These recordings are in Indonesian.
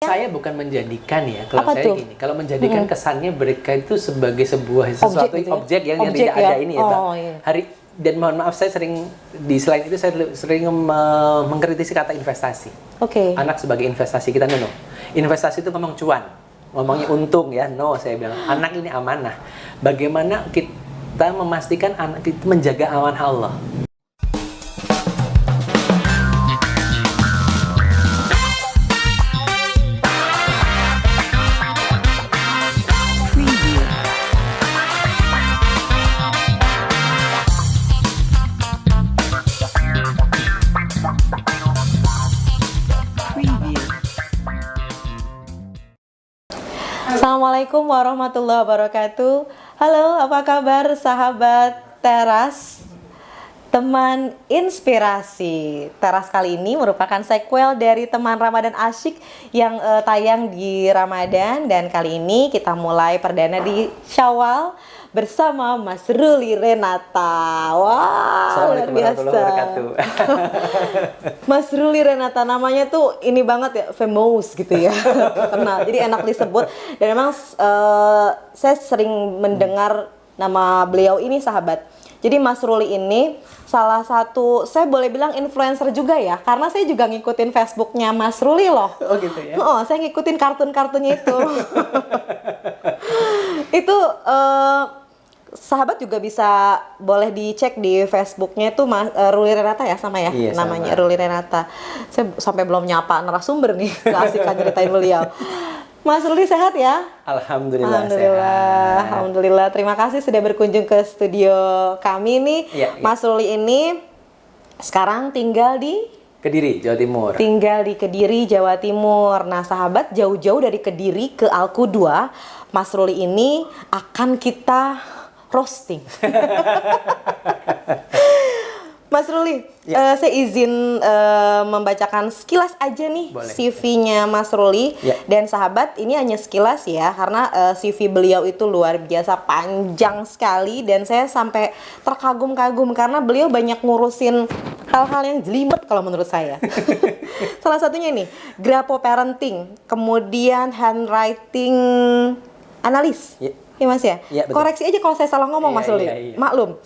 Saya bukan menjadikan ya, kalau Apa saya tuh? gini, kalau menjadikan kesannya mereka itu sebagai sebuah sesuatu Gitu ya? objek yang Objek tidak ya? ada ini ya, Pak. Oh, iya. Dan mohon maaf saya sering di selain itu saya sering mengkritisi kata investasi. Oke. Anak sebagai investasi kita no. Investasi itu ngomong cuan, ngomongnya untung ya, no saya bilang. Anak ini amanah. Bagaimana kita memastikan anak itu menjaga amanah Allah? Assalamualaikum warahmatullahi wabarakatuh. Halo, apa kabar sahabat Teras? Teman inspirasi. Teras kali ini merupakan sequel dari teman Ramadan Asyik yang tayang di Ramadan, dan kali ini kita mulai perdana di Syawal bersama Mas Ruli Renata. Wah, luar biasa. Mas Ruli Renata, namanya tuh ini banget ya, famous gitu ya. Terkenal, jadi enak disebut. Dan memang saya sering mendengar nama beliau ini, sahabat. Jadi Mas Ruli ini salah satu, saya boleh bilang influencer juga ya, karena saya juga ngikutin Facebooknya Mas Ruli loh. Oh gitu ya? Oh, saya ngikutin kartun-kartunnya itu. Itu sahabat juga bisa boleh dicek di Facebooknya itu Ruli Renata ya, sama ya, iya, namanya sama. Ruli Renata. Saya sampai belum nyapa narasumber nih, keasikan ceritain beliau. Mas Ruli sehat ya? Alhamdulillah, Alhamdulillah, sehat. alhamdulillah. Terima kasih sudah berkunjung ke studio kami nih. Iya, iya. Mas Ruli ini sekarang tinggal di Kediri, Jawa Timur. Kediri, Jawa Timur. Nah, sahabat, jauh-jauh dari Kediri ke Al-Qudwa, Mas Ruli ini akan kita roasting. Mas Ruli, Ya. saya izin membacakan sekilas aja nih Boleh. CV-nya Mas Ruli. Ya. Dan sahabat, ini hanya sekilas ya, karena CV beliau itu luar biasa panjang sekali, dan saya sampai terkagum-kagum karena beliau banyak ngurusin hal-hal yang jelimet kalau menurut saya. Salah satunya nih, Grapo Parenting, kemudian handwriting analis. Ya. Iya Mas ya? Iya, betul. Koreksi aja kalau saya salah ngomong, Iya, Mas Ruli. iya, iya. Maklum,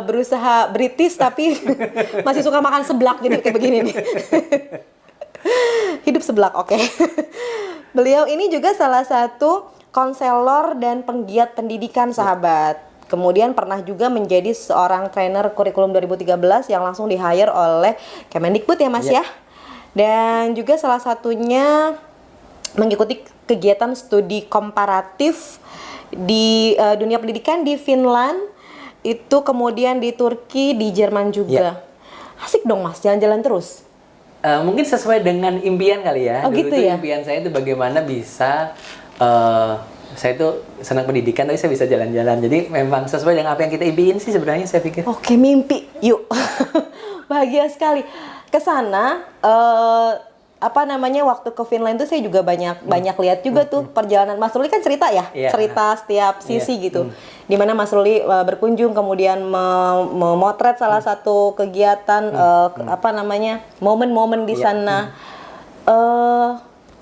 berusaha British tapi masih suka makan seblak, jadi kayak begini nih. Hidup seblak, oke. Beliau ini juga salah satu konselor dan penggiat pendidikan, sahabat. Kemudian pernah juga menjadi seorang trainer kurikulum 2013 yang langsung di-hire oleh Kemendikbud ya Mas Iya. ya. Dan juga salah satunya mengikuti kegiatan studi komparatif di dunia pendidikan di Finland, itu kemudian di Turki, di Jerman juga. Asik dong Mas, jalan-jalan terus. Mungkin sesuai dengan impian kali ya. Oh, Dulu gitu tuh ya? impian saya itu bagaimana bisa saya itu senang pendidikan tapi saya bisa jalan-jalan. Jadi memang sesuai dengan apa yang kita impiin sih sebenarnya, saya pikir. Oke, mimpi, yuk. Bahagia sekali. Kesana, waktu ke Finland itu saya juga banyak lihat juga tuh perjalanan Mas Ruli, kan cerita ya, Iya. cerita setiap sisi Iya. gitu. Dimana Mas Ruli berkunjung, kemudian memotret salah satu kegiatan, momen-momen di Iya. sana.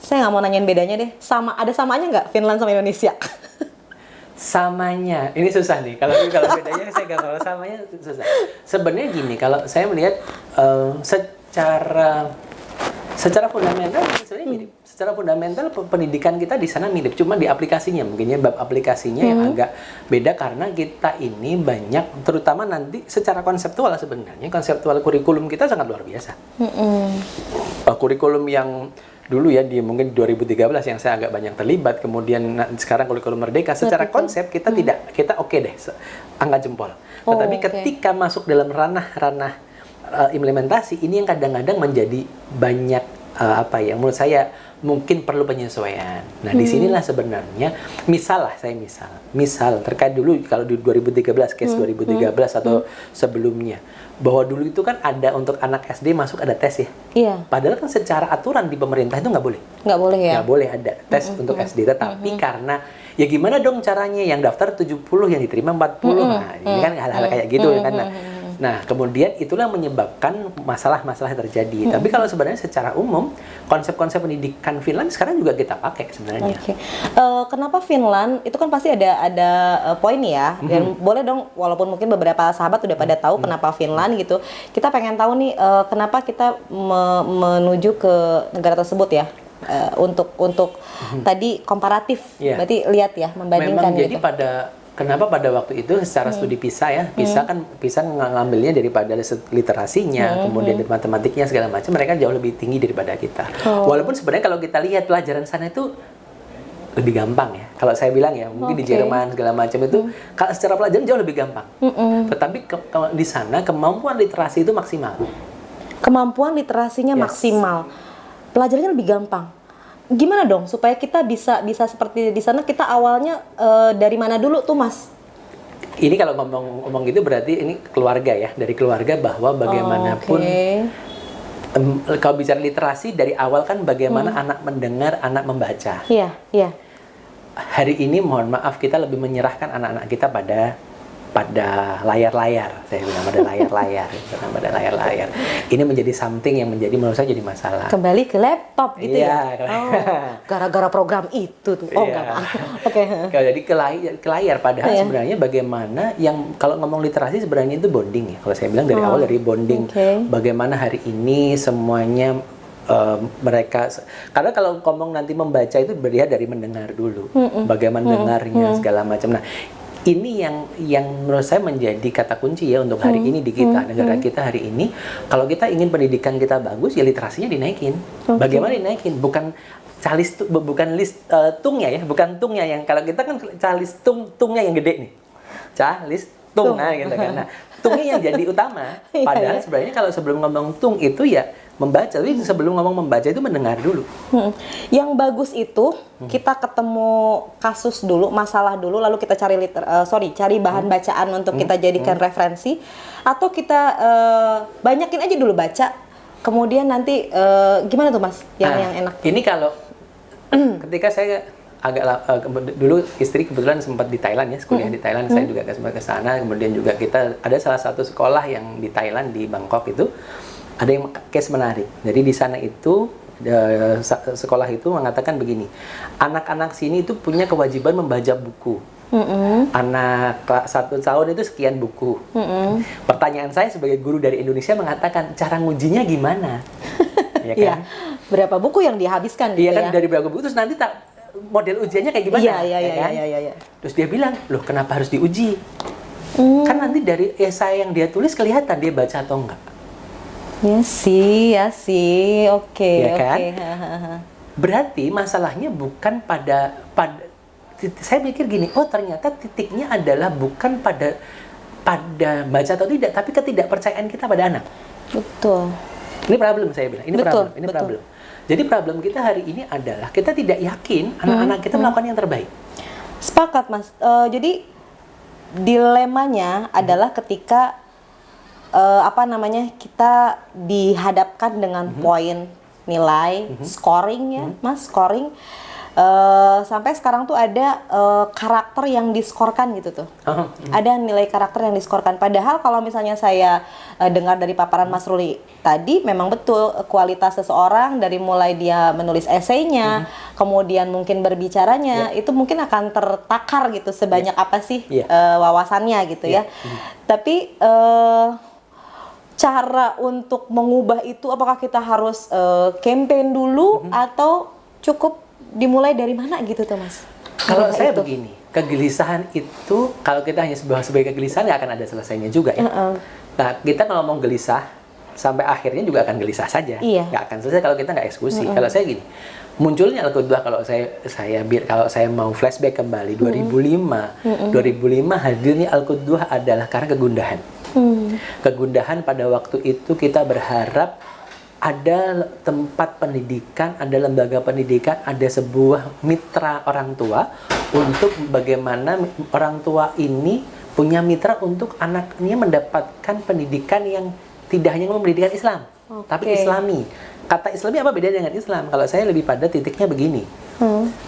Saya nggak mau nanyain bedanya deh. Ada samanya nggak Finland sama Indonesia? Samanya, ini susah nih. Kalau bedanya saya nggak tahu, samanya susah. Sebenarnya gini, kalau saya melihat secara fundamental sebenarnya mirip. Secara fundamental pendidikan kita di sana mirip, cuma di aplikasinya mungkinnya bab aplikasinya yang agak beda, karena kita ini banyak, terutama nanti secara konseptual sebenarnya konseptual kurikulum kita sangat luar biasa. Kurikulum yang dulu ya mungkin 2013 yang saya agak banyak terlibat, kemudian sekarang kurikulum Merdeka, secara konsep kita kita oke deh, angkat jempol. Tetapi ketika masuk dalam ranah implementasi, ini yang kadang-kadang menjadi banyak menurut saya mungkin perlu penyesuaian. Nah, disinilah sebenarnya misal terkait dulu kalau di 2013 case 2013 atau sebelumnya, bahwa dulu itu kan ada untuk anak SD masuk ada tes ya. Iya. Padahal kan secara aturan di pemerintah itu nggak boleh. Nggak boleh ya? Nggak boleh ada tes untuk SD, tetapi karena ya gimana dong caranya, yang daftar 70 yang diterima 40. Nah, ini kan hal-hal kayak gitu ya kan. Nah, kemudian itulah yang menyebabkan masalah-masalah yang terjadi. Tapi kalau sebenarnya secara umum, konsep-konsep pendidikan Finland sekarang juga kita pakai sebenarnya. Oke. Kenapa Finland? Itu kan pasti ada poin ya. Dan boleh dong, walaupun mungkin beberapa sahabat udah pada tahu kenapa Finland gitu. Kita pengen tahu nih kenapa kita menuju ke negara tersebut ya. Untuk tadi komparatif. Berarti lihat ya, membandingkan memang gitu. Jadi kenapa pada waktu itu secara studi PISA ya, PISA ngambilnya daripada literasinya, kemudian dari matematiknya segala macam, mereka jauh lebih tinggi daripada kita. Walaupun sebenarnya kalau kita lihat pelajaran sana itu lebih gampang ya. Kalau saya bilang ya, mungkin di Jerman segala macam itu kalau secara pelajaran jauh lebih gampang. Tetapi di sana kemampuan literasi itu maksimal. Kemampuan literasinya maksimal. Pelajarannya lebih gampang. Gimana dong supaya kita bisa seperti di sana? Kita awalnya dari mana dulu tuh, Mas? Ini kalau ngomong gitu berarti ini keluarga ya, dari keluarga bahwa bagaimanapun kalau bicara literasi dari awal kan bagaimana anak mendengar, anak membaca. Iya. Hari ini mohon maaf kita lebih menyerahkan anak-anak kita pada layar-layar, saya bilang pada layar-layar. Ini menjadi something yang menurut saya jadi masalah. Kembali ke laptop gitu ya? Gara-gara program itu tuh. Enggak. Oke. Jadi ke layar, padahal sebenarnya bagaimana yang kalau ngomong literasi sebenarnya itu bonding ya. Kalau saya bilang dari awal dari bonding. Bagaimana hari ini semuanya mereka, karena kalau ngomong nanti membaca itu berdiri dari mendengar dulu. Bagaimana dengarnya segala macam. Nah, ini yang menurut saya menjadi kata kunci ya untuk hari ini di kita, negara kita hari ini. Kalau kita ingin pendidikan kita bagus, ya literasinya dinaikin. Bagaimana dinaikin? Bukan tungnya ya, bukan tungnya yang kalau kita kan calis tungnya yang gede nih. Calis tung gitu kan. Nah, tungnya yang jadi utama. Padahal sebenarnya kalau sebelum ngomong tung itu ya membaca, tapi sebelum ngomong membaca itu mendengar dulu. Yang bagus itu kita ketemu kasus dulu, masalah dulu, lalu kita cari cari bahan bacaan untuk kita jadikan referensi, atau kita banyakin aja dulu baca, kemudian nanti gimana tuh Mas yang enak? Ini kalau ketika saya dulu istri kebetulan sempat di Thailand ya, kuliah di Thailand, saya juga sempat ke sana, kemudian juga kita ada salah satu sekolah yang di Thailand di Bangkok itu ada yang case menarik. Jadi di sana itu sekolah itu mengatakan begini, anak-anak sini itu punya kewajiban membaca buku. Anak 1 tahun itu sekian buku. Pertanyaan saya sebagai guru dari Indonesia mengatakan cara ngujinya gimana? Ya kan? Berapa buku yang dihabiskan gitu kan, dari berapa buku terus nanti model ujiannya kayak gimana? Iya. Terus dia bilang, loh kenapa harus diuji? Kan nanti dari esai yang dia tulis kelihatan dia baca atau enggak. Ya sih, oke. Berarti masalahnya bukan pada saya pikir gini, ternyata titiknya adalah bukan pada baca atau tidak, tapi ketidakpercayaan kita pada anak. Betul. Ini problem saya bilang, ini problem. Jadi problem kita hari ini adalah kita tidak yakin anak-anak kita melakukan yang terbaik. Sepakat Mas. Jadi dilemanya adalah ketika kita dihadapkan dengan poin nilai scoring ya, Mas, scoring. Sampai sekarang tuh ada karakter yang diskorkan gitu tuh. Ada nilai karakter yang diskorkan. Padahal kalau misalnya saya dengar dari paparan Mas Ruli tadi, memang betul kualitas seseorang dari mulai dia menulis esainya, kemudian mungkin berbicaranya, itu mungkin akan tertakar gitu sebanyak apa sih wawasannya gitu ya. Tapi cara untuk mengubah itu apakah kita harus campaign dulu atau cukup dimulai dari mana gitu tuh Mas? Kalau saya begini, kegelisahan itu kalau kita hanya sebagai kegelisahan nggak akan ada selesainya juga ya. Nah, kita kalau ngomong gelisah sampai akhirnya juga akan gelisah saja. Nggak akan selesai kalau kita nggak eksekusi. Kalau saya gini, munculnya Al-Qudwah kalau saya mau flashback kembali 2005 hadirnya Al-Qudwah adalah karena kegundahan. Kegundahan pada waktu itu kita berharap ada tempat pendidikan, ada lembaga pendidikan, ada sebuah mitra orang tua untuk bagaimana orang tua ini punya mitra untuk anaknya mendapatkan pendidikan yang tidak hanya pendidikan Islam, tapi Islami. Kata Islami apa bedanya dengan Islam? Kalau saya lebih pada titiknya begini,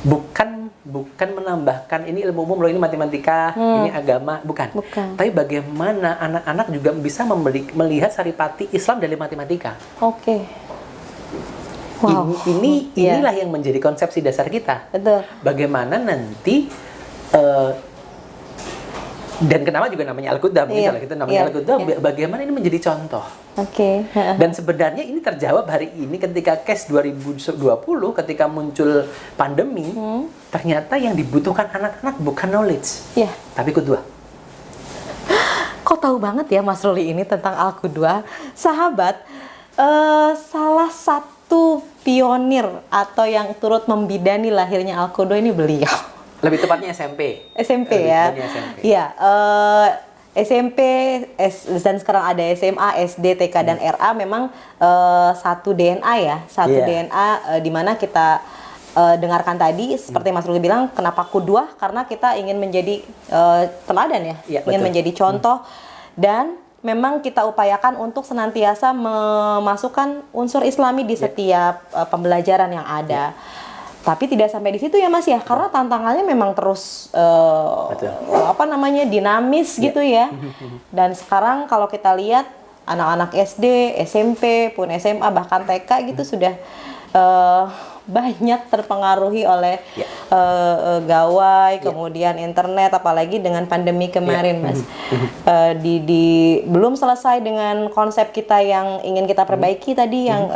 bukan bukan menambahkan ini ilmu umum loh, ini matematika, ini agama, bukan. Tapi bagaimana anak-anak juga bisa melihat saripati Islam dari matematika. Oke. Wow. Inilah yang menjadi konsepsi dasar kita. Betul. Bagaimana nanti dan kenapa juga namanya Al-Qudam, misalnya kita namanya Al-Qudam, bagaimana ini menjadi contoh. Oke. Dan sebenarnya ini terjawab hari ini ketika case 2020 ketika muncul pandemi, ternyata yang dibutuhkan anak-anak bukan knowledge, tapi qudwah. Kok tahu banget ya Mas Ruli ini tentang Al-Qudwah? Sahabat, salah satu pionir atau yang turut membidani lahirnya Al-Qudwah ini beliau. Lebih tepatnya SMP. SMP ya. Iya, SMP dan sekarang ada SMA, SD, TK dan RA memang satu DNA ya, DNA di mana kita dengarkan tadi seperti Mas Ruli bilang, kenapa qudwah? Karena kita ingin menjadi teladan ya, ingin menjadi contoh dan memang kita upayakan untuk senantiasa memasukkan unsur Islami di setiap pembelajaran yang ada. Tapi tidak sampai di situ ya Mas ya, karena tantangannya memang terus dinamis gitu ya. Dan sekarang kalau kita lihat anak-anak SD, SMP, pun SMA bahkan TK gitu sudah banyak terpengaruhi oleh gawai, kemudian internet, apalagi dengan pandemi kemarin Mas. Belum selesai dengan konsep kita yang ingin kita perbaiki tadi yang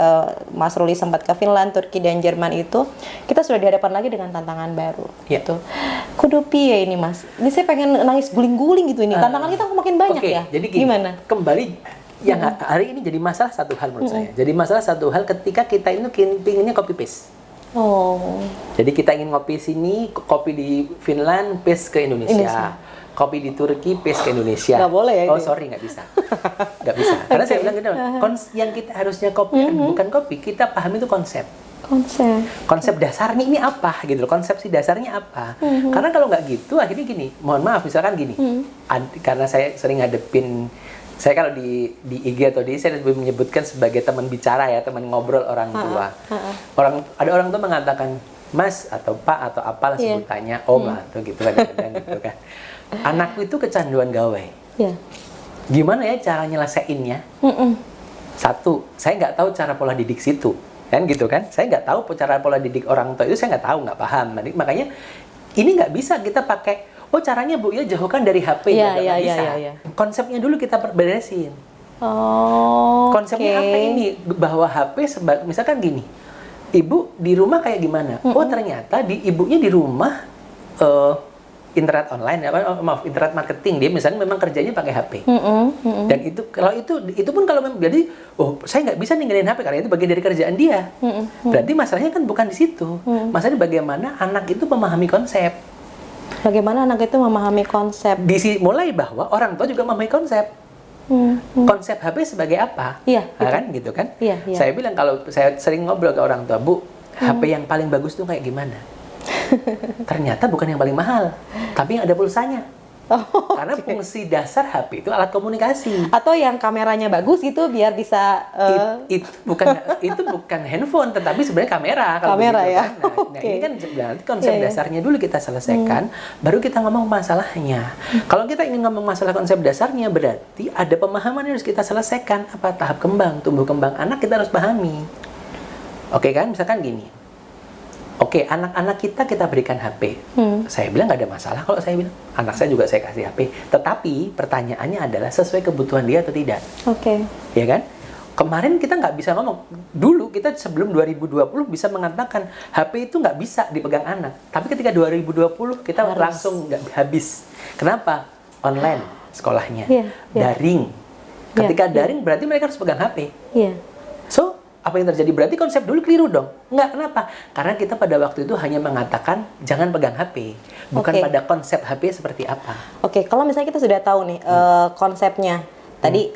Mas Ruli sempat ke Finland, Turki dan Jerman itu, kita sudah dihadapkan lagi dengan tantangan baru gitu. Kudupi ya ini Mas, ini saya pengen nangis guling-guling gitu ini, tantangan kita makin banyak ya. Jadi gimana? Kembali yang hari ini jadi masalah satu hal menurut saya. Jadi masalah satu hal ketika kita ini pinginnya copy paste. Jadi kita ingin ngopi sini, kopi di Finland, paste ke Indonesia. Kopi di Turki, paste ke Indonesia. Nggak boleh ya? Sorry, nggak bisa. Nggak bisa. Karena saya bilang gitu, yang kita harusnya kopi bukan kopi, kita paham itu konsep. Konsep dasarnya ini apa gitu loh, konsepsi dasarnya apa. Karena kalau nggak gitu, akhirnya gini, mohon maaf, misalkan gini, karena saya sering ngadepin, saya kalau di IG atau di saya lebih menyebutkan sebagai teman bicara ya, teman ngobrol orang tua. Ada orang tua mengatakan Mas atau Pak atau apalah sebutannya, Om atau gitu kan, gitu kan. Anakku itu kecanduan gawai. Gimana ya cara nyelesainnya? Satu, saya nggak tahu cara pola didik situ, kan gitu kan? Saya nggak tahu cara pola didik orang tua itu, saya nggak tahu, nggak paham. Makanya ini nggak bisa kita pakai. Caranya Bu ya jauhkan dari HP, nggak bisa. Konsepnya dulu kita beresin. Konsepnya apa ini? Bahwa HP misalkan gini, ibu di rumah kayak gimana? Ternyata ibunya di rumah internet online, internet marketing, dia misalnya memang kerjanya pakai HP. Dan itu pun kalau memang jadi, saya nggak bisa ninggalin HP karena itu bagian dari kerjaan dia. Berarti masalahnya kan bukan di situ. Masalahnya bagaimana anak itu memahami konsep. Bagaimana anak itu memahami konsep? Mulai bahwa orang tua juga memahami konsep. Konsep HP sebagai apa? Kan gitu kan? Saya bilang kalau saya sering ngobrol ke orang tua, Bu, HP yang paling bagus tuh kayak gimana? Ternyata bukan yang paling mahal, tapi yang ada pulsanya. Karena fungsi dasar HP itu alat komunikasi. Atau yang kameranya bagus gitu biar bisa itu bukan handphone, tetapi sebenarnya kamera kalau kamera begitu, ya. kan? Nah, ini kan berarti konsep dasarnya dulu kita selesaikan, baru kita ngomong masalahnya. Kalau kita ingin ngomong masalah konsep dasarnya, berarti ada pemahaman yang harus kita selesaikan. Apa tahap tumbuh kembang anak kita harus pahami. Oke kan, misalkan gini. Oke, anak-anak kita berikan HP. Saya bilang nggak ada masalah kalau saya bilang. Anak saya juga saya kasih HP. Tetapi pertanyaannya adalah sesuai kebutuhan dia atau tidak. Ya kan? Kemarin kita nggak bisa ngomong. Dulu kita sebelum 2020 bisa mengatakan HP itu nggak bisa dipegang anak. Tapi ketika 2020 kita langsung nggak habis. Kenapa? Online sekolahnya. Daring. Ketika daring berarti mereka harus pegang HP. So, apa yang terjadi? Berarti konsep dulu keliru dong. Enggak, kenapa? Karena kita pada waktu itu hanya mengatakan jangan pegang HP. Bukan pada konsep HP seperti apa. Kalau misalnya kita sudah tahu nih konsepnya. Tadi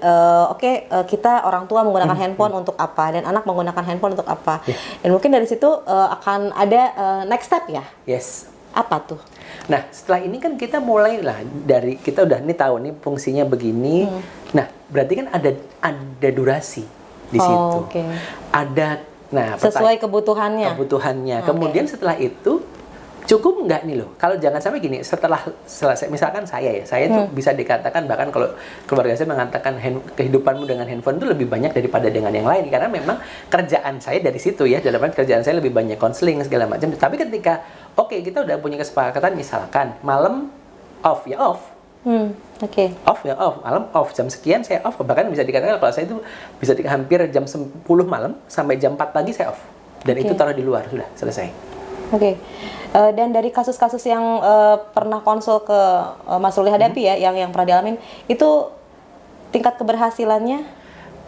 kita orang tua menggunakan handphone untuk apa dan anak menggunakan handphone untuk apa. Dan mungkin dari situ akan ada next step ya? Yes. Apa tuh? Nah, setelah ini kan kita mulailah dari kita udah nih tahu nih fungsinya begini. Nah, berarti kan ada durasi di situ. Ada sesuai kebutuhannya. Kemudian setelah itu Cukup nggak nih loh, kalau jangan sampai gini, setelah selesai, misalkan saya tuh bisa dikatakan, bahkan kalau keluarga saya mengatakan kehidupanmu dengan handphone itu lebih banyak daripada dengan yang lain, karena memang kerjaan saya dari situ ya, dalam arti kerjaan saya lebih banyak konseling segala macam. Tapi ketika oke, kita udah punya kesepakatan, misalkan malam off ya off, off ya off, malam off, jam sekian saya off, bahkan bisa dikatakan kalau saya itu bisa hampir jam 10 malam sampai jam 4 pagi saya off, dan itu taruh di luar, sudah selesai. Dan dari kasus-kasus yang pernah konsul ke Mas Ruli hadapi ya, yang pernah dialamin, itu tingkat keberhasilannya?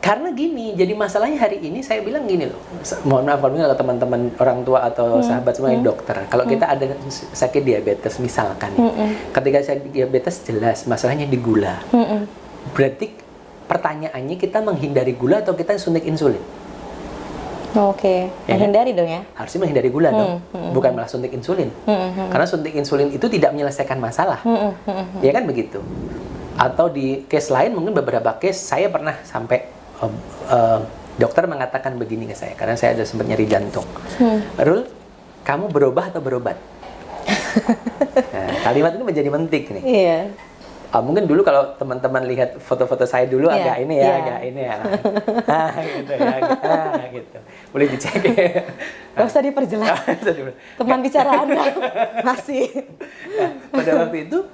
Karena gini, jadi masalahnya hari ini saya bilang gini loh, mohon maaf kalau teman-teman orang tua atau sahabat semua yang dokter, kalau kita ada sakit diabetes misalkan, ketika saya diabetes jelas masalahnya di gula, berarti pertanyaannya kita menghindari gula atau kita suntik insulin? Ya, menghindari dong ya? Harusnya menghindari gula dong, bukan malah suntik insulin. Karena suntik insulin itu tidak menyelesaikan masalah, ya kan begitu. Atau di case lain, mungkin beberapa case saya pernah sampai dokter mengatakan begini ke saya, karena saya ada sempat nyeri jantung. Rul, kamu berubah atau berobat? Nah, kalimat ini menjadi penting nih. Iya. Mungkin dulu kalau teman-teman lihat foto-foto saya dulu agak ini ya, agak ini ya. Gitu ya, gitu. Boleh dicek. Gak usah diperjelas. Teman bicara Anda masih. Pada waktu itu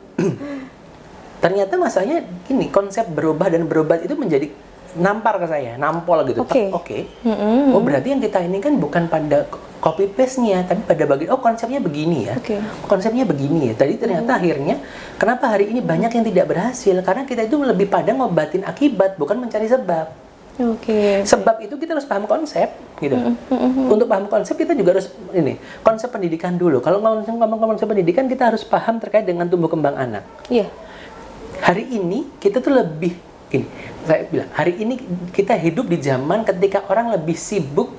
ternyata masalahnya gini, konsep berubah dan berobat itu menjadi nampar ke saya, nampol gitu. Oh, berarti yang kita ini kan bukan pada copy paste-nya, tapi pada bagian konsepnya begini ya. Konsepnya begini ya. Tadi ternyata akhirnya kenapa hari ini banyak yang tidak berhasil, karena kita itu lebih pada ngobatin akibat, bukan mencari sebab. Sebab itu kita harus paham konsep gitu. Untuk paham konsep kita juga harus konsep pendidikan dulu. Kalau ngomong konsep pendidikan, kita harus paham terkait dengan tumbuh kembang anak. Hari ini kita tuh lebih gini, saya bilang, hari ini kita hidup di zaman ketika orang lebih sibuk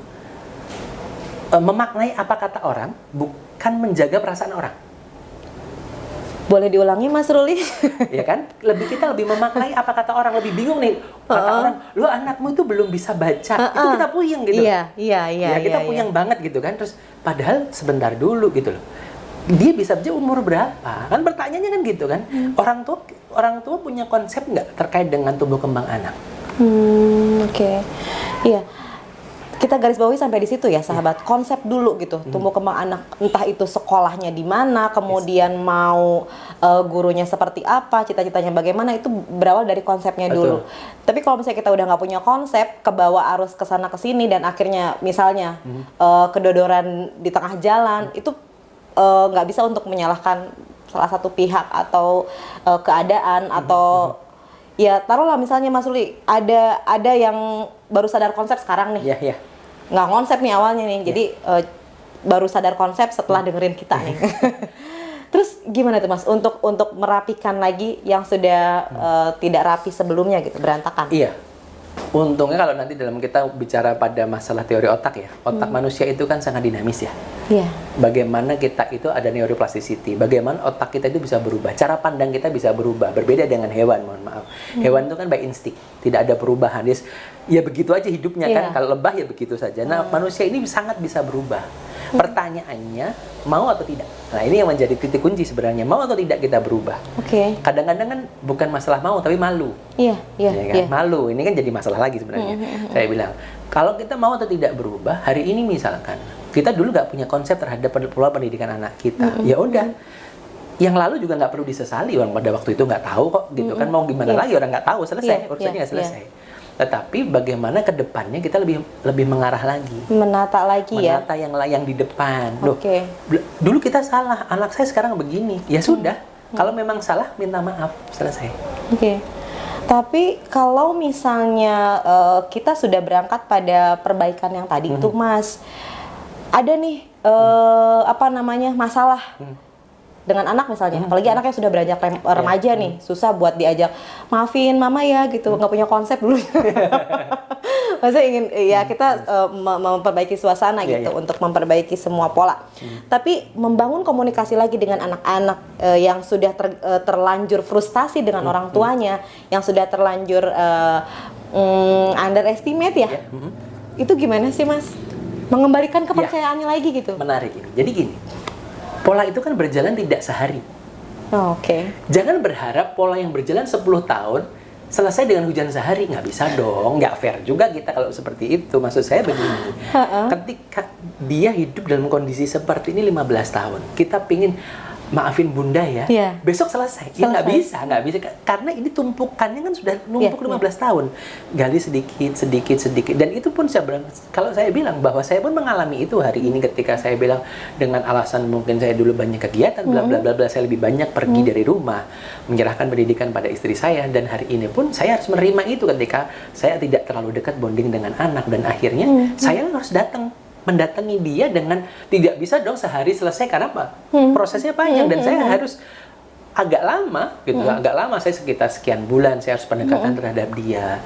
memaknai apa kata orang, bukan menjaga perasaan orang. Boleh diulangi Mas Ruli? Ya kan? Kita lebih memaknai apa kata orang, lebih bingung nih. Kata orang, lu anakmu itu belum bisa baca. Itu kita puyeng gitu. Iya, kita puyeng banget gitu kan. Terus padahal sebentar dulu gitu loh. Dia bisa aja umur berapa? Kan pertanyaannya kan gitu kan. Orang tua punya konsep nggak terkait dengan tumbuh kembang anak? Iya. Kita garis bawahi sampai di situ ya, sahabat. Konsep dulu gitu, tumbuh kembang anak, entah itu sekolahnya di mana, kemudian mau gurunya seperti apa, cita-citanya bagaimana, itu berawal dari konsepnya dulu. Tapi kalau misalnya kita udah nggak punya konsep, kebawa arus kesana kesini, dan akhirnya misalnya kedodoran di tengah jalan, itu nggak bisa untuk menyalahkan salah satu pihak atau keadaan atau ya taruhlah misalnya Mas Ruli ada yang baru sadar konsep sekarang nih. Nggak konsep nih awalnya nih, jadi baru sadar konsep setelah dengerin kita nih. Terus gimana tuh Mas untuk merapikan lagi yang sudah tidak rapi sebelumnya gitu, berantakan? Iya. Untungnya kalau nanti dalam kita bicara pada masalah teori otak ya, otak manusia itu kan sangat dinamis ya. Bagaimana kita itu ada neuroplasticity, bagaimana otak kita itu bisa berubah, cara pandang kita bisa berubah, berbeda dengan hewan, mohon maaf. Hewan itu kan by insting, tidak ada perubahan, ya begitu aja hidupnya kan, kalau lebah ya begitu saja. Nah, manusia ini sangat bisa berubah. Pertanyaannya, mau atau tidak? Nah, ini yang menjadi titik kunci sebenarnya, mau atau tidak kita berubah. Kadang-kadang kan bukan masalah mau, tapi malu. Malu, ini kan jadi masalah lagi sebenarnya. Saya bilang, kalau kita mau atau tidak berubah, hari ini misalkan, kita dulu nggak punya konsep terhadap pola pendidikan anak kita. Ya udah, yang lalu juga nggak perlu disesali, orang pada waktu itu nggak tahu kok, gitu kan, mau gimana lagi, orang nggak tahu, selesai, urusannya nggak selesai. Tetapi bagaimana ke depannya kita lebih mengarah lagi, menata yang di depan. Loh, dulu kita salah, anak saya sekarang begini, ya sudah. Kalau memang salah, minta maaf, selesai. Tapi kalau misalnya kita sudah berangkat pada perbaikan yang tadi itu Mas, ada nih masalah dengan anak misalnya, apalagi anaknya sudah beranjak remaja nih, susah buat diajak, maafin mama ya gitu, nggak punya konsep dulu. Maksudnya ingin kita memperbaiki suasana gitu, untuk memperbaiki semua pola. Tapi membangun komunikasi lagi dengan anak-anak yang sudah terlanjur frustasi dengan orang tuanya, yang sudah terlanjur underestimate ya. Itu gimana sih Mas? Mengembalikan kepercayaannya lagi gitu. Menarik ini. Jadi gini, Pola itu kan berjalan tidak sehari. Oh, oke. Jangan berharap pola yang berjalan 10 tahun selesai dengan hujan sehari. Nggak bisa dong, nggak fair juga kita kalau seperti itu. Maksud saya begini, ketika dia hidup dalam kondisi seperti ini 15 tahun, kita pingin maafin bunda ya, besok selesai. Ya nggak bisa. Karena ini tumpukannya kan sudah numpuk 15 tahun. Gali sedikit. Dan itu pun kalau saya bilang bahwa saya pun mengalami itu hari ini ketika saya bilang dengan alasan mungkin saya dulu banyak kegiatan, bla bla bla, saya lebih banyak pergi dari rumah, menyerahkan pendidikan pada istri saya, dan hari ini pun saya harus menerima itu ketika saya tidak terlalu dekat bonding dengan anak, dan akhirnya saya harus mendatangi dia dengan tidak bisa dong sehari selesai, karena apa? Prosesnya panjang dan saya harus agak lama gitu. Agak lama, saya sekitar sekian bulan saya harus pendekatan terhadap dia.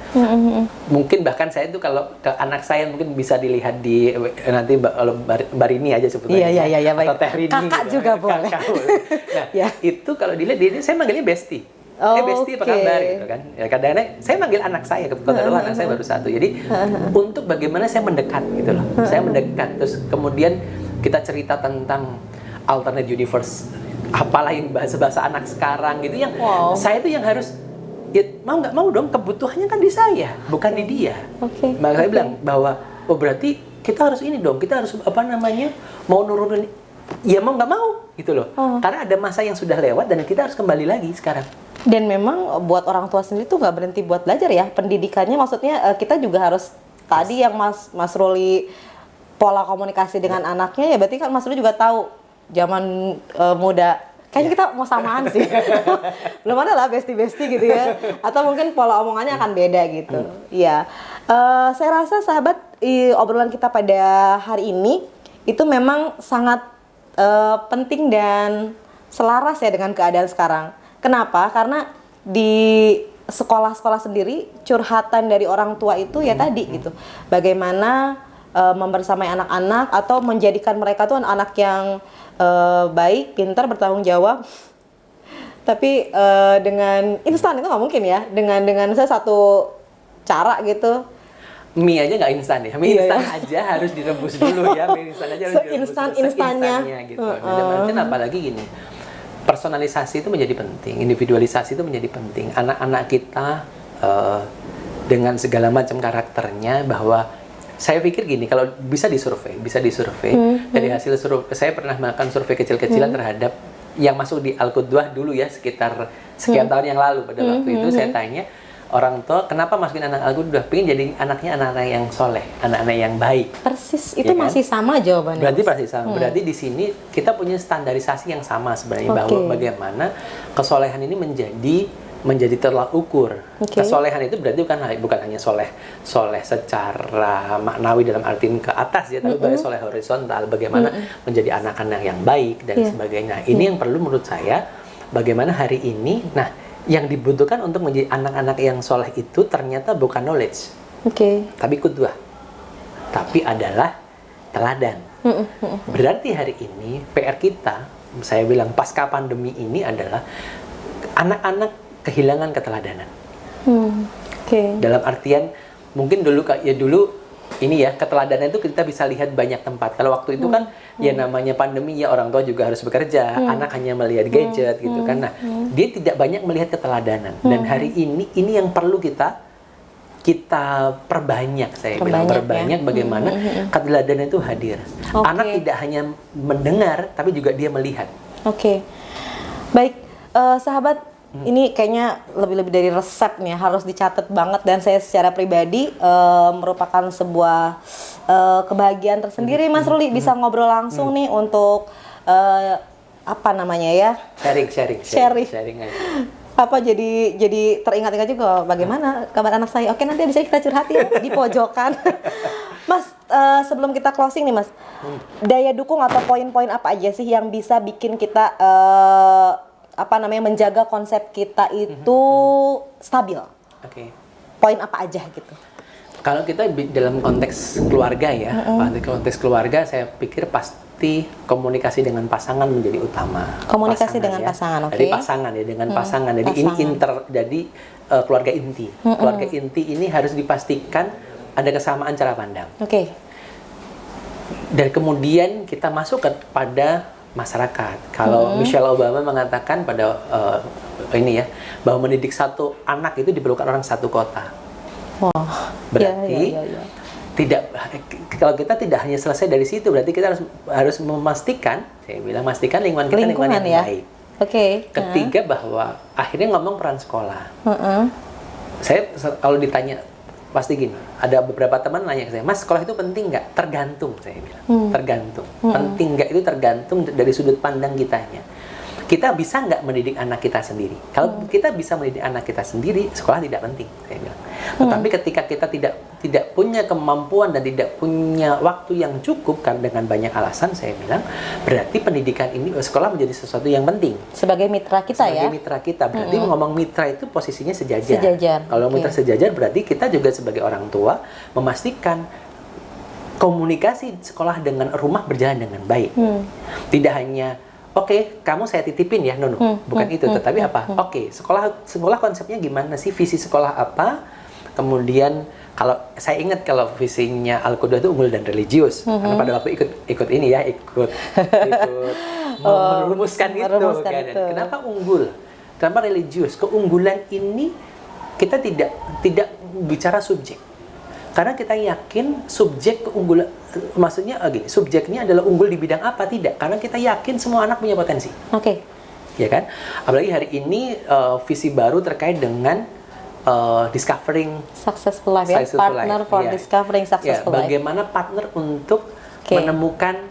Mungkin bahkan saya itu kalau ke anak saya mungkin bisa dilihat di nanti Mbak Rini aja sebetulnya. Iya, atau Teh Rini kakak gitu. juga boleh. Nah, itu kalau dilihat saya manggilnya Bestie. Bestie apa kabar gitu kan. Ya, kadang-kadang saya manggil anak saya, kebetulan anak saya baru 1. Jadi untuk bagaimana saya mendekat gitu loh. Saya mendekat, terus kemudian kita cerita tentang alternate universe, apalah yang bahasa anak sekarang gitu, yang saya tuh yang harus ya, mau nggak mau dong, kebutuhannya kan di saya, bukan di dia. Maka saya bilang bahwa berarti kita harus ini dong, kita harus mau nurunin, ya mau nggak mau gitu loh. Karena ada masa yang sudah lewat dan kita harus kembali lagi sekarang. Dan memang buat orang tua sendiri tuh nggak berhenti buat belajar ya, pendidikannya, maksudnya kita juga harus tadi yang Mas Ruli pola komunikasi dengan anaknya, ya berarti kan Mas Ruli juga tahu zaman muda kayaknya kita mau samaan sih. Belum ada lah bestie-bestie gitu ya, atau mungkin pola omongannya akan beda gitu. Iya. Saya rasa sahabat, obrolan kita pada hari ini itu memang sangat penting dan selaras ya dengan keadaan sekarang. Kenapa? Karena di sekolah-sekolah sendiri curhatan dari orang tua itu ya tadi gitu. Bagaimana membersamai anak-anak atau menjadikan mereka tuh anak yang baik, pintar, bertanggung jawab. Tapi dengan instan itu nggak mungkin ya. Dengan saya satu cara gitu. Mie aja nggak instan ya. Mie instan aja harus direbus dulu ya. Mie instan aja harus direbus. Instan-instannya gitu. Dan apalagi gini. Personalisasi itu menjadi penting, individualisasi itu menjadi penting. Anak-anak kita dengan segala macam karakternya, bahwa saya pikir gini, kalau bisa disurvei dari hasil survei, saya pernah melakukan survei kecil-kecilan terhadap yang masuk di Al-Qudwah dulu ya, sekitar sekian tahun yang lalu. Pada waktu itu saya tanya orang tua, kenapa masukin anak Al-Qudwah? Pengen jadi anaknya anak-anak yang soleh, anak-anak yang baik. Persis, itu ya masih kan? Sama jawabannya. Berarti pasti sama. Berarti di sini kita punya standarisasi yang sama sebenarnya, bahwa bagaimana kesolehan ini menjadi tolak ukur. Kesolehan itu berarti bukan hanya soleh secara maknawi dalam artian ke atas ya, tapi soleh horizontal, bagaimana menjadi anak-anak yang baik dan sebagainya. Ini yang perlu menurut saya, bagaimana hari ini, yang dibutuhkan untuk menjadi anak-anak yang soleh itu ternyata bukan knowledge, tapi qudwah, tapi adalah teladan. Berarti hari ini PR kita, saya bilang pasca pandemi ini adalah anak-anak kehilangan keteladanan. Dalam artian mungkin dulu ini ya, keteladanan itu kita bisa lihat banyak tempat. Kalau waktu itu kan ya namanya pandemi ya, orang tua juga harus bekerja, anak hanya melihat gadget gitu kan. Nah, dia tidak banyak melihat keteladanan. Dan hari ini yang perlu kita perbanyak, saya bilang perbanyak bagaimana keteladanan itu hadir. Anak tidak hanya mendengar tapi juga dia melihat. Baik, sahabat, ini kayaknya lebih dari resep nih, harus dicatat banget, dan saya secara pribadi merupakan sebuah kebahagiaan tersendiri Mas Ruli bisa ngobrol langsung nih untuk apa namanya ya? Sharing aja. Jadi teringat-ingat juga bagaimana kabar anak saya. Oke, nanti bisa kita curhat ya di pojokan. Mas, sebelum kita closing nih Mas, daya dukung atau poin-poin apa aja sih yang bisa bikin kita menjaga konsep kita itu stabil? Poin apa aja gitu? Kalau kita dalam konteks keluarga ya, konteks keluarga saya pikir pasti komunikasi dengan pasangan menjadi utama. Komunikasi dengan pasangan, Jadi pasangan ya, dengan pasangan. Jadi ini jadi keluarga inti. Keluarga inti ini harus dipastikan ada kesamaan cara pandang. Dan kemudian kita masuk kepada masyarakat. Kalau Michelle Obama mengatakan pada ini ya, bahwa mendidik satu anak itu diperlukan orang satu kota. Wah, Berarti ya. tidak, kalau kita tidak hanya selesai dari situ, berarti kita harus memastikan, saya bilang pastikan lingkungan kita lingkungan yang ya? baik. Oke. Ketiga bahwa akhirnya ngomong peran sekolah. Saya kalau ditanya pasti gini, ada beberapa teman nanya ke saya, Mas, sekolah itu penting nggak? Tergantung, saya bilang. Tergantung. Penting nggak itu tergantung dari sudut pandang kitanya. Kita bisa nggak mendidik anak kita sendiri? Kalau kita bisa mendidik anak kita sendiri, sekolah tidak penting, saya bilang. Tetapi ketika kita tidak punya kemampuan dan tidak punya waktu yang cukup kan dengan banyak alasan, saya bilang, berarti pendidikan ini, sekolah menjadi sesuatu yang penting. Sebagai mitra kita Sebagai mitra kita, berarti ngomong mitra itu posisinya sejajar. Sejajar. Kalau mitra sejajar, berarti kita juga sebagai orang tua memastikan komunikasi sekolah dengan rumah berjalan dengan baik. Tidak hanya oke, kamu saya titipin ya, bukan itu. Tetapi apa? Oke, sekolah konsepnya gimana sih? Visi sekolah apa? Kemudian kalau saya ingat kalau visinya Al-Qudwah itu unggul dan religius. Karena pada waktu ikut ini ya, ikut merumuskan itu. Kan? Kenapa unggul? Kenapa religius? Keunggulan ini kita tidak bicara subjek. Karena kita yakin subjek keunggulan, maksudnya gini, subjeknya adalah unggul di bidang apa? Tidak, karena kita yakin semua anak punya potensi. Oke. Ya kan? Apalagi hari ini visi baru terkait dengan discovering Successful life ya, partner life. for discovering successful life. Bagaimana partner untuk menemukan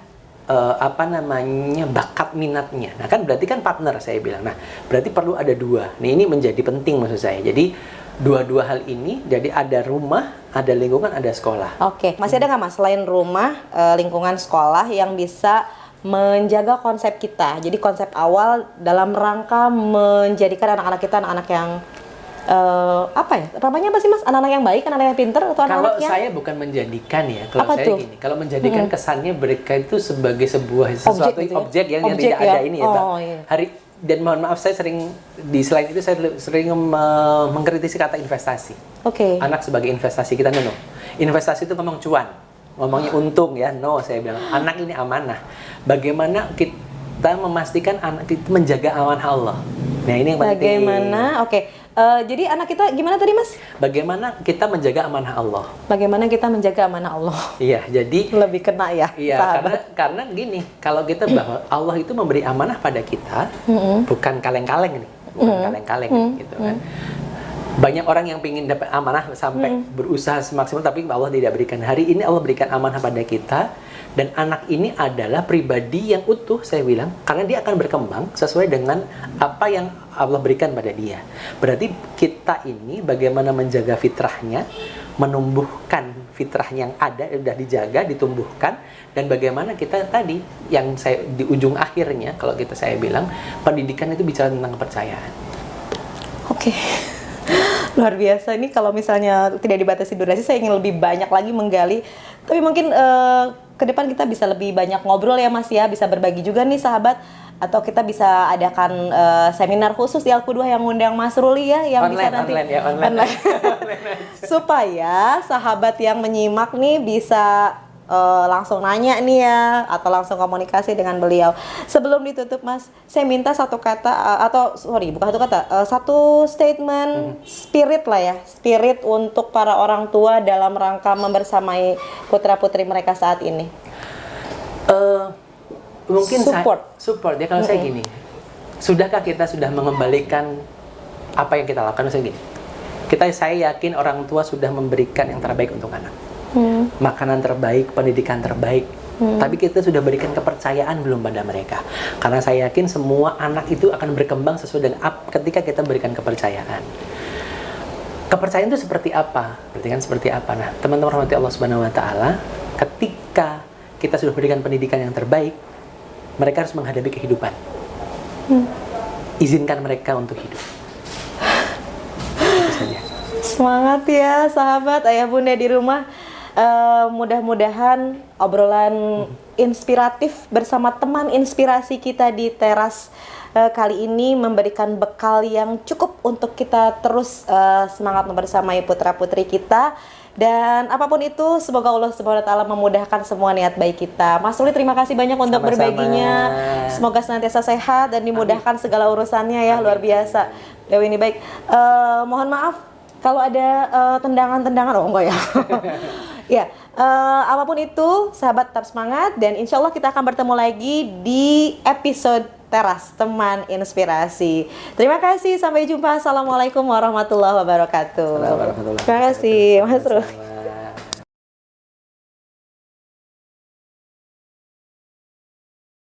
bakat minatnya. Nah kan berarti kan partner saya bilang. Nah berarti perlu ada dua. Nah ini menjadi penting maksud saya. Jadi dua hal ini, jadi ada rumah, ada lingkungan, ada sekolah. Oke, masih ada nggak Mas selain rumah, lingkungan, sekolah yang bisa menjaga konsep kita? Jadi konsep awal dalam rangka menjadikan anak-anak kita anak-anak yang apa ya? Namanya apa sih Mas? Anak-anak yang baik, anak-anak yang pintar atau anak-anak yang? Kalau saya bukan menjadikan ya, kalau apa saya tuh? gini, kalau menjadikan kesannya mereka itu sebagai sebuah sesuatu objek yang tidak ada ini ya, Bang. Iya. Dan mohon maaf saya sering di slide itu saya sering mengkritisi kata investasi. Oke. Anak sebagai investasi kita no. Investasi itu ngomong cuan, ngomongnya untung ya. No, saya bilang anak ini amanah. Bagaimana kita memastikan anak itu menjaga amanah Allah. Nah, ini yang penting. Bagaimana? Oke. Jadi anak kita gimana tadi Mas? Bagaimana kita menjaga amanah Allah? Bagaimana kita menjaga amanah Allah? Iya, jadi lebih kena ya. Iya, karena gini, kalau kita bahwa Allah itu memberi amanah pada kita, bukan kaleng-kaleng nih, bukan kaleng-kaleng gitu kan. Banyak orang yang ingin dapat amanah sampai berusaha semaksimal, tapi Allah tidak berikan. Hari ini Allah berikan amanah pada kita, dan anak ini adalah pribadi yang utuh, saya bilang, karena dia akan berkembang sesuai dengan apa yang Allah berikan pada dia. Berarti kita ini bagaimana menjaga fitrahnya, menumbuhkan fitrah yang ada, sudah dijaga, ditumbuhkan, dan bagaimana kita tadi, yang saya di ujung akhirnya, kalau saya bilang, pendidikan itu bicara tentang kepercayaan. Oke. Luar biasa. Ini kalau misalnya tidak dibatasi durasi, saya ingin lebih banyak lagi menggali. Tapi mungkin ke depan kita bisa lebih banyak ngobrol ya Mas ya, bisa berbagi juga nih sahabat, atau kita bisa adakan seminar khusus di Al-Qudwah yang ngundang Mas Ruli ya, yang online, bisa nanti online. supaya sahabat yang menyimak nih bisa langsung nanya nih ya, atau langsung komunikasi dengan beliau. Sebelum ditutup Mas, saya minta satu kata satu statement spirit lah ya, spirit untuk para orang tua dalam rangka membersamai putra putri mereka saat ini. Mungkin support ya, kalau saya gini, sudahkah kita sudah mengembalikan apa yang kita lakukan? Saya gini, saya yakin orang tua sudah memberikan yang terbaik untuk anak. Makanan terbaik, pendidikan terbaik. Tapi kita sudah berikan kepercayaan belum pada mereka? Karena saya yakin semua anak itu akan berkembang sesuai dengan ketika kita berikan kepercayaan. Kepercayaan itu seperti apa? Berarti kan seperti apa? Nah, teman-teman rahmati Allah Subhanahu wa taala, ketika kita sudah berikan pendidikan yang terbaik, mereka harus menghadapi kehidupan. Izinkan mereka untuk hidup. Itu saja. Semangat ya sahabat, ayah bunda di rumah. Mudah-mudahan obrolan inspiratif bersama teman inspirasi kita di teras kali ini memberikan bekal yang cukup untuk kita terus semangat membersamai putra-putri kita Dan apapun itu, semoga Allah Subhanahu wa taala memudahkan semua niat baik kita. Mas Ruli, terima kasih banyak untuk Sama-sama. berbaginya. Semoga senantiasa sehat dan dimudahkan segala urusannya ya, luar biasa. Dewi ini baik. Mohon maaf kalau ada tendangan-tendangan, oh enggak ya. Ya, apapun itu, sahabat tetap semangat dan insya Allah kita akan bertemu lagi di episode Teras Teman Inspirasi. Terima kasih, sampai jumpa. Assalamualaikum warahmatullahi wabarakatuh. Assalamualaikum warahmatullahi Terima kasih, Mas Ruli. wabarakatuh.